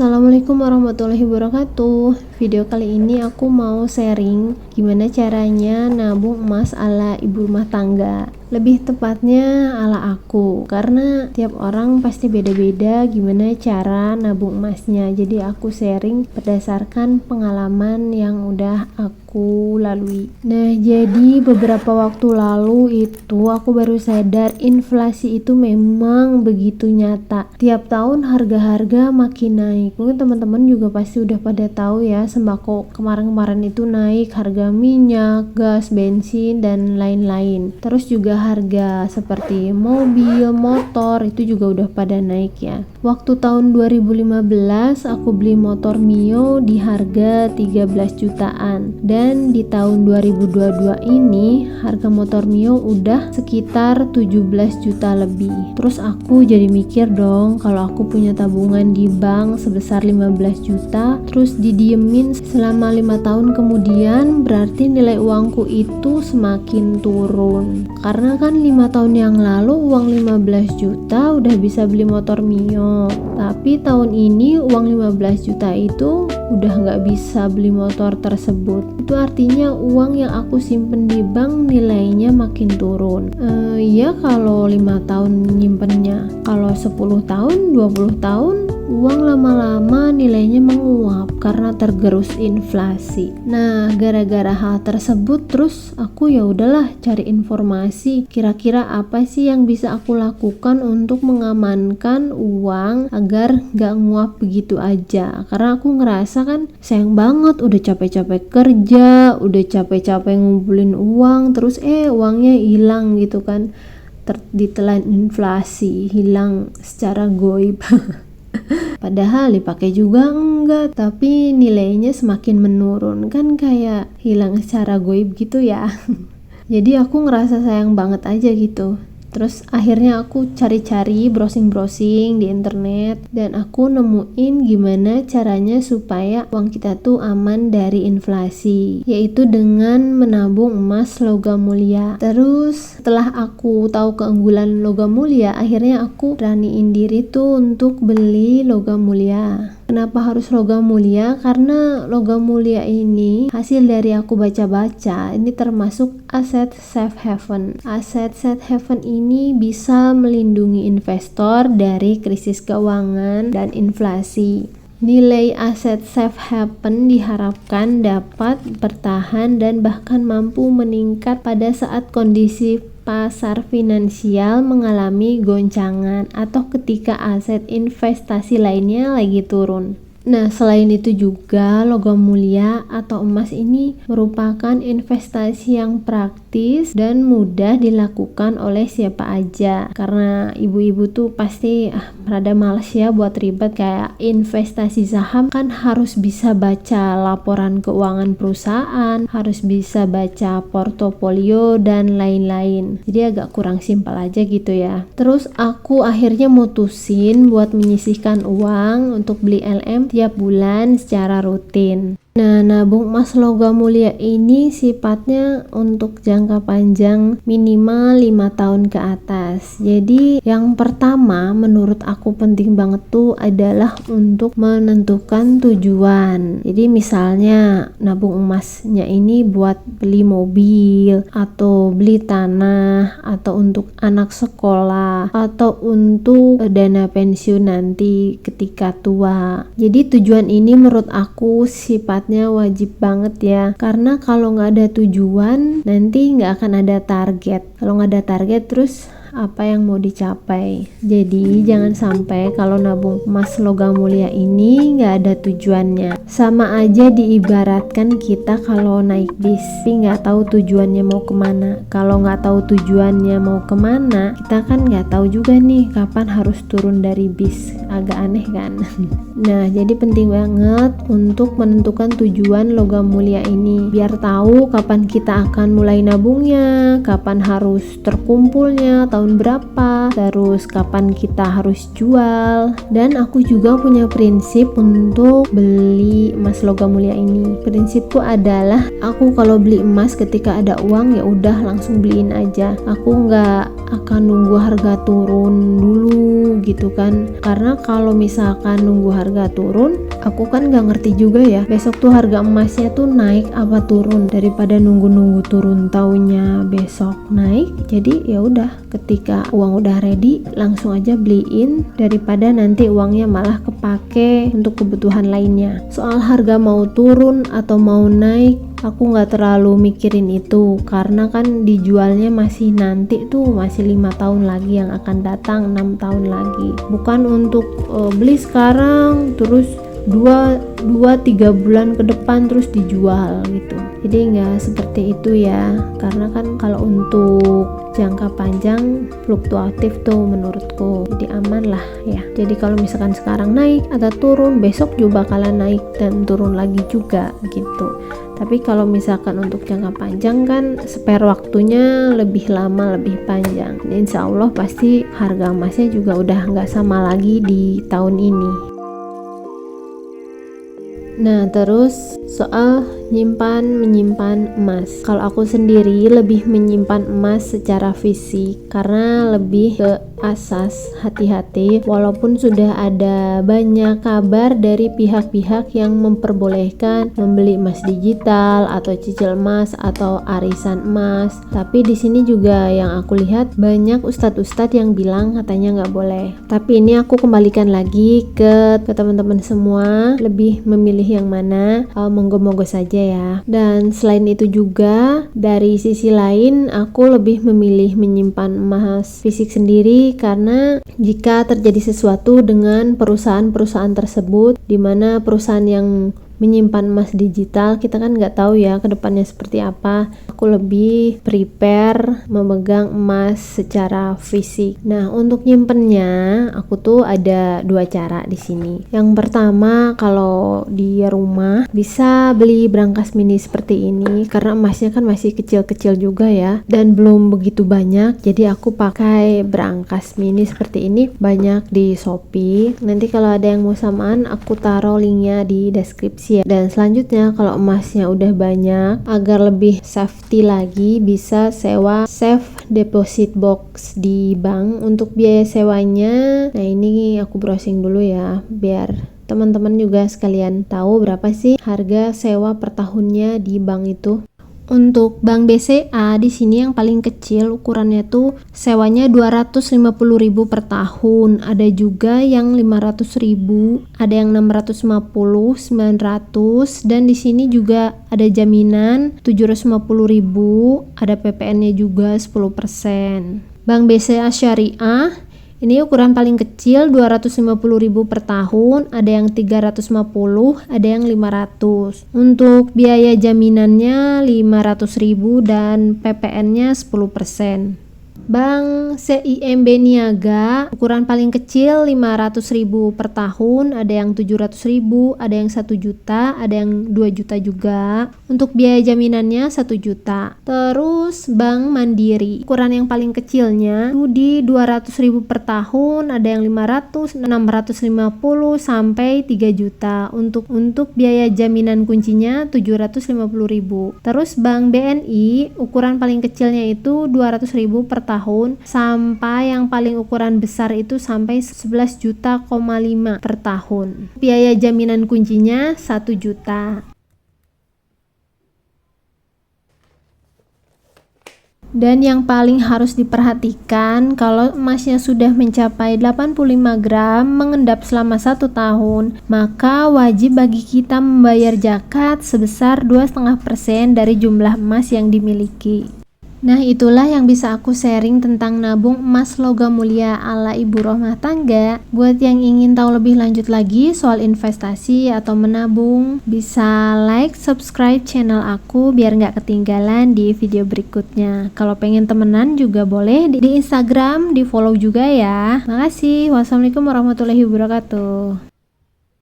Assalamualaikum warahmatullahi wabarakatuh. Video kali ini aku mau sharing gimana caranya nabung emas ala ibu rumah tangga. Lebih tepatnya ala aku, karena tiap orang pasti beda-beda gimana cara nabung emasnya. Jadi aku sharing berdasarkan pengalaman yang udah aku lalui. Nah, jadi beberapa waktu lalu itu aku baru sadar inflasi itu memang begitu nyata. Tiap tahun harga-harga makin naik. Mungkin teman-teman juga pasti udah pada tahu ya, sembako kemarin-kemarin itu naik, harga minyak, gas, bensin, dan lain-lain. Terus juga harga seperti mobil, motor itu juga udah pada naik ya. Waktu tahun 2015 aku beli motor Mio di harga 13 jutaan, dan di tahun 2022 ini harga motor Mio udah sekitar 17 juta lebih. Terus aku jadi mikir dong, kalau aku punya tabungan di bank sebesar 15 juta terus didiemin selama 5 tahun kemudian, berarti nilai uangku itu semakin turun. Karena kan 5 tahun yang lalu uang 15 juta udah bisa beli motor Mio, tapi tahun ini uang 15 juta itu udah nggak bisa beli motor tersebut. Itu artinya uang yang aku simpen di bank nilainya makin turun. Ya kalau 5 tahun nyimpennya, kalau 10 tahun, 20 tahun uang lama-lama nilainya menguap karena tergerus inflasi. Nah, gara-gara hal tersebut terus aku ya udahlah cari informasi, kira-kira apa sih yang bisa aku lakukan untuk mengamankan uang agar gak nguap begitu aja. Karena aku ngerasa kan sayang banget, udah capek-capek kerja, udah capek-capek ngumpulin uang, terus uangnya hilang gitu kan, ditelan inflasi, hilang secara goib. Padahal dipakai juga enggak, tapi nilainya semakin menurun, kan kayak hilang secara goib gitu ya. Jadi aku ngerasa sayang banget aja gitu. Terus akhirnya aku cari-cari, browsing-browsing di internet, dan aku nemuin gimana caranya supaya uang kita tuh aman dari inflasi, yaitu dengan menabung emas logam mulia. Terus setelah aku tahu keunggulan logam mulia, akhirnya aku beraniin diri tuh untuk beli logam mulia. Kenapa harus logam mulia? Karena logam mulia ini hasil dari aku baca-baca, ini termasuk aset safe haven. Aset safe haven ini bisa melindungi investor dari krisis keuangan dan inflasi. Nilai aset safe haven diharapkan dapat bertahan dan bahkan mampu meningkat pada saat kondisi pasar finansial mengalami goncangan atau ketika aset investasi lainnya lagi turun. Nah, selain itu juga logam mulia atau emas ini merupakan investasi yang praktis dan mudah dilakukan oleh siapa aja. Karena ibu-ibu tuh pasti rada males ya buat ribet, kayak investasi saham kan harus bisa baca laporan keuangan perusahaan, harus bisa baca portofolio dan lain-lain. Jadi agak kurang simpel aja gitu ya. Terus aku akhirnya mutusin buat menyisihkan uang untuk beli LM tiap bulan secara rutin. Nah, nabung emas logam mulia ini sifatnya untuk jangka panjang, minimal 5 tahun ke atas. Jadi yang pertama menurut aku penting banget tuh adalah untuk menentukan tujuan. Jadi misalnya nabung emasnya ini buat beli mobil, atau beli tanah, atau untuk anak sekolah, atau untuk dana pensiun nanti ketika tua. Jadi tujuan ini menurut aku sifatnya wajib banget ya, karena kalau nggak ada tujuan nanti nggak akan ada target. Kalau nggak ada target terus apa yang mau dicapai. Jadi jangan sampai kalau nabung emas logam mulia ini nggak ada tujuannya. Sama aja diibaratkan kita kalau naik bis tapi nggak tahu tujuannya mau kemana. Kalau nggak tahu tujuannya mau kemana, kita kan nggak tahu juga nih kapan harus turun dari bis. Agak aneh kan? Nah, jadi penting banget untuk menentukan tujuan logam mulia ini, biar tahu kapan kita akan mulai nabungnya, kapan harus terkumpulnya, tahun berapa, terus kapan kita harus jual. Dan aku juga punya prinsip untuk beli emas logam mulia ini. Prinsipku adalah aku kalau beli emas ketika ada uang ya udah langsung beliin aja. Aku nggak akan nunggu harga turun dulu gitu kan, karena kalau misalkan nunggu harga turun, aku kan gak ngerti juga ya besok tuh harga emasnya tuh naik apa turun. Daripada nunggu-nunggu turun taunya besok naik, jadi ya udah ketika uang udah ready langsung aja beliin daripada nanti uangnya malah kepake untuk kebutuhan lainnya. Soal harga mau turun atau mau naik, aku nggak terlalu mikirin itu karena kan dijualnya masih nanti tuh, masih 5 tahun lagi yang akan datang, 6 tahun lagi. Bukan untuk beli sekarang terus 2-3 bulan ke depan terus dijual gitu. Jadi nggak seperti itu ya, karena kan kalau untuk jangka panjang fluktuatif tuh menurutku, jadi aman lah ya. Jadi kalau misalkan sekarang naik atau turun, besok juga bakalan naik dan turun lagi juga gitu. Tapi kalau misalkan untuk jangka panjang kan spare waktunya lebih lama, lebih panjang. Insya Allah pasti harga emasnya juga udah nggak sama lagi di tahun ini. Nah, terus soal menyimpan emas. Kalau aku sendiri lebih menyimpan emas secara fisik karena lebih ke asas hati-hati, walaupun sudah ada banyak kabar dari pihak-pihak yang memperbolehkan membeli emas digital atau cicil emas atau arisan emas. Tapi di sini juga yang aku lihat banyak ustadz-ustadz yang bilang katanya nggak boleh. Tapi ini aku kembalikan lagi ke teman-teman semua, lebih memilih yang mana, monggo-monggo saja ya. Dan selain itu juga dari sisi lain aku lebih memilih menyimpan emas fisik sendiri karena jika terjadi sesuatu dengan perusahaan-perusahaan tersebut, di mana perusahaan yang menyimpan emas digital, kita kan nggak tahu ya kedepannya seperti apa. Aku lebih prepare memegang emas secara fisik. Nah, untuk nyimpennya aku tuh ada 2 cara di sini. Yang pertama, kalau di rumah bisa beli brankas mini seperti ini karena emasnya kan masih kecil-kecil juga ya dan belum begitu banyak. Jadi aku pakai brankas mini seperti ini, banyak di Shopee. Nanti kalau ada yang mau samaan, aku taruh linknya di deskripsi ya. Dan selanjutnya kalau emasnya udah banyak, agar lebih safety lagi, bisa sewa safe deposit box di bank untuk biaya sewanya. Nah, ini aku browsing dulu ya biar teman-teman juga sekalian tahu berapa sih harga sewa per tahunnya di bank itu. Untuk Bank BCA di sini yang paling kecil ukurannya tuh sewanya 250.000 per tahun. Ada juga yang 500.000, ada yang 650, 900, dan di sini juga ada jaminan 750.000, ada PPN-nya juga 10%. Bank BCA Syariah ini ukuran paling kecil 250.000 per tahun, ada yang 350, ada yang 500. Untuk biaya jaminannya 500.000 dan PPN-nya 10%. Bank CIMB Niaga ukuran paling kecil 500.000 per tahun, ada yang 700.000, ada yang 1 juta, ada yang 2 juta juga. Untuk biaya jaminannya 1 juta. Terus Bank Mandiri ukuran yang paling kecilnya di 200.000 per tahun, ada yang 500, 650 sampai 3 juta. Untuk biaya jaminan kuncinya 750.000. Terus Bank BNI ukuran paling kecilnya itu 200.000 per tahun sampai yang paling ukuran besar itu sampai 11,5 juta per tahun. Biaya jaminan kuncinya 1 juta. Dan yang paling harus diperhatikan, kalau emasnya sudah mencapai 85 gram mengendap selama 1 tahun, maka wajib bagi kita membayar zakat sebesar 2,5% dari jumlah emas yang dimiliki. Nah, itulah yang bisa aku sharing tentang nabung emas logam mulia ala ibu rumah tangga. Buat yang ingin tahu lebih lanjut lagi soal investasi atau menabung, bisa like, subscribe channel aku biar nggak ketinggalan di video berikutnya. Kalau pengen temenan juga boleh di Instagram, di follow juga ya. Makasih. Wassalamualaikum warahmatullahi wabarakatuh.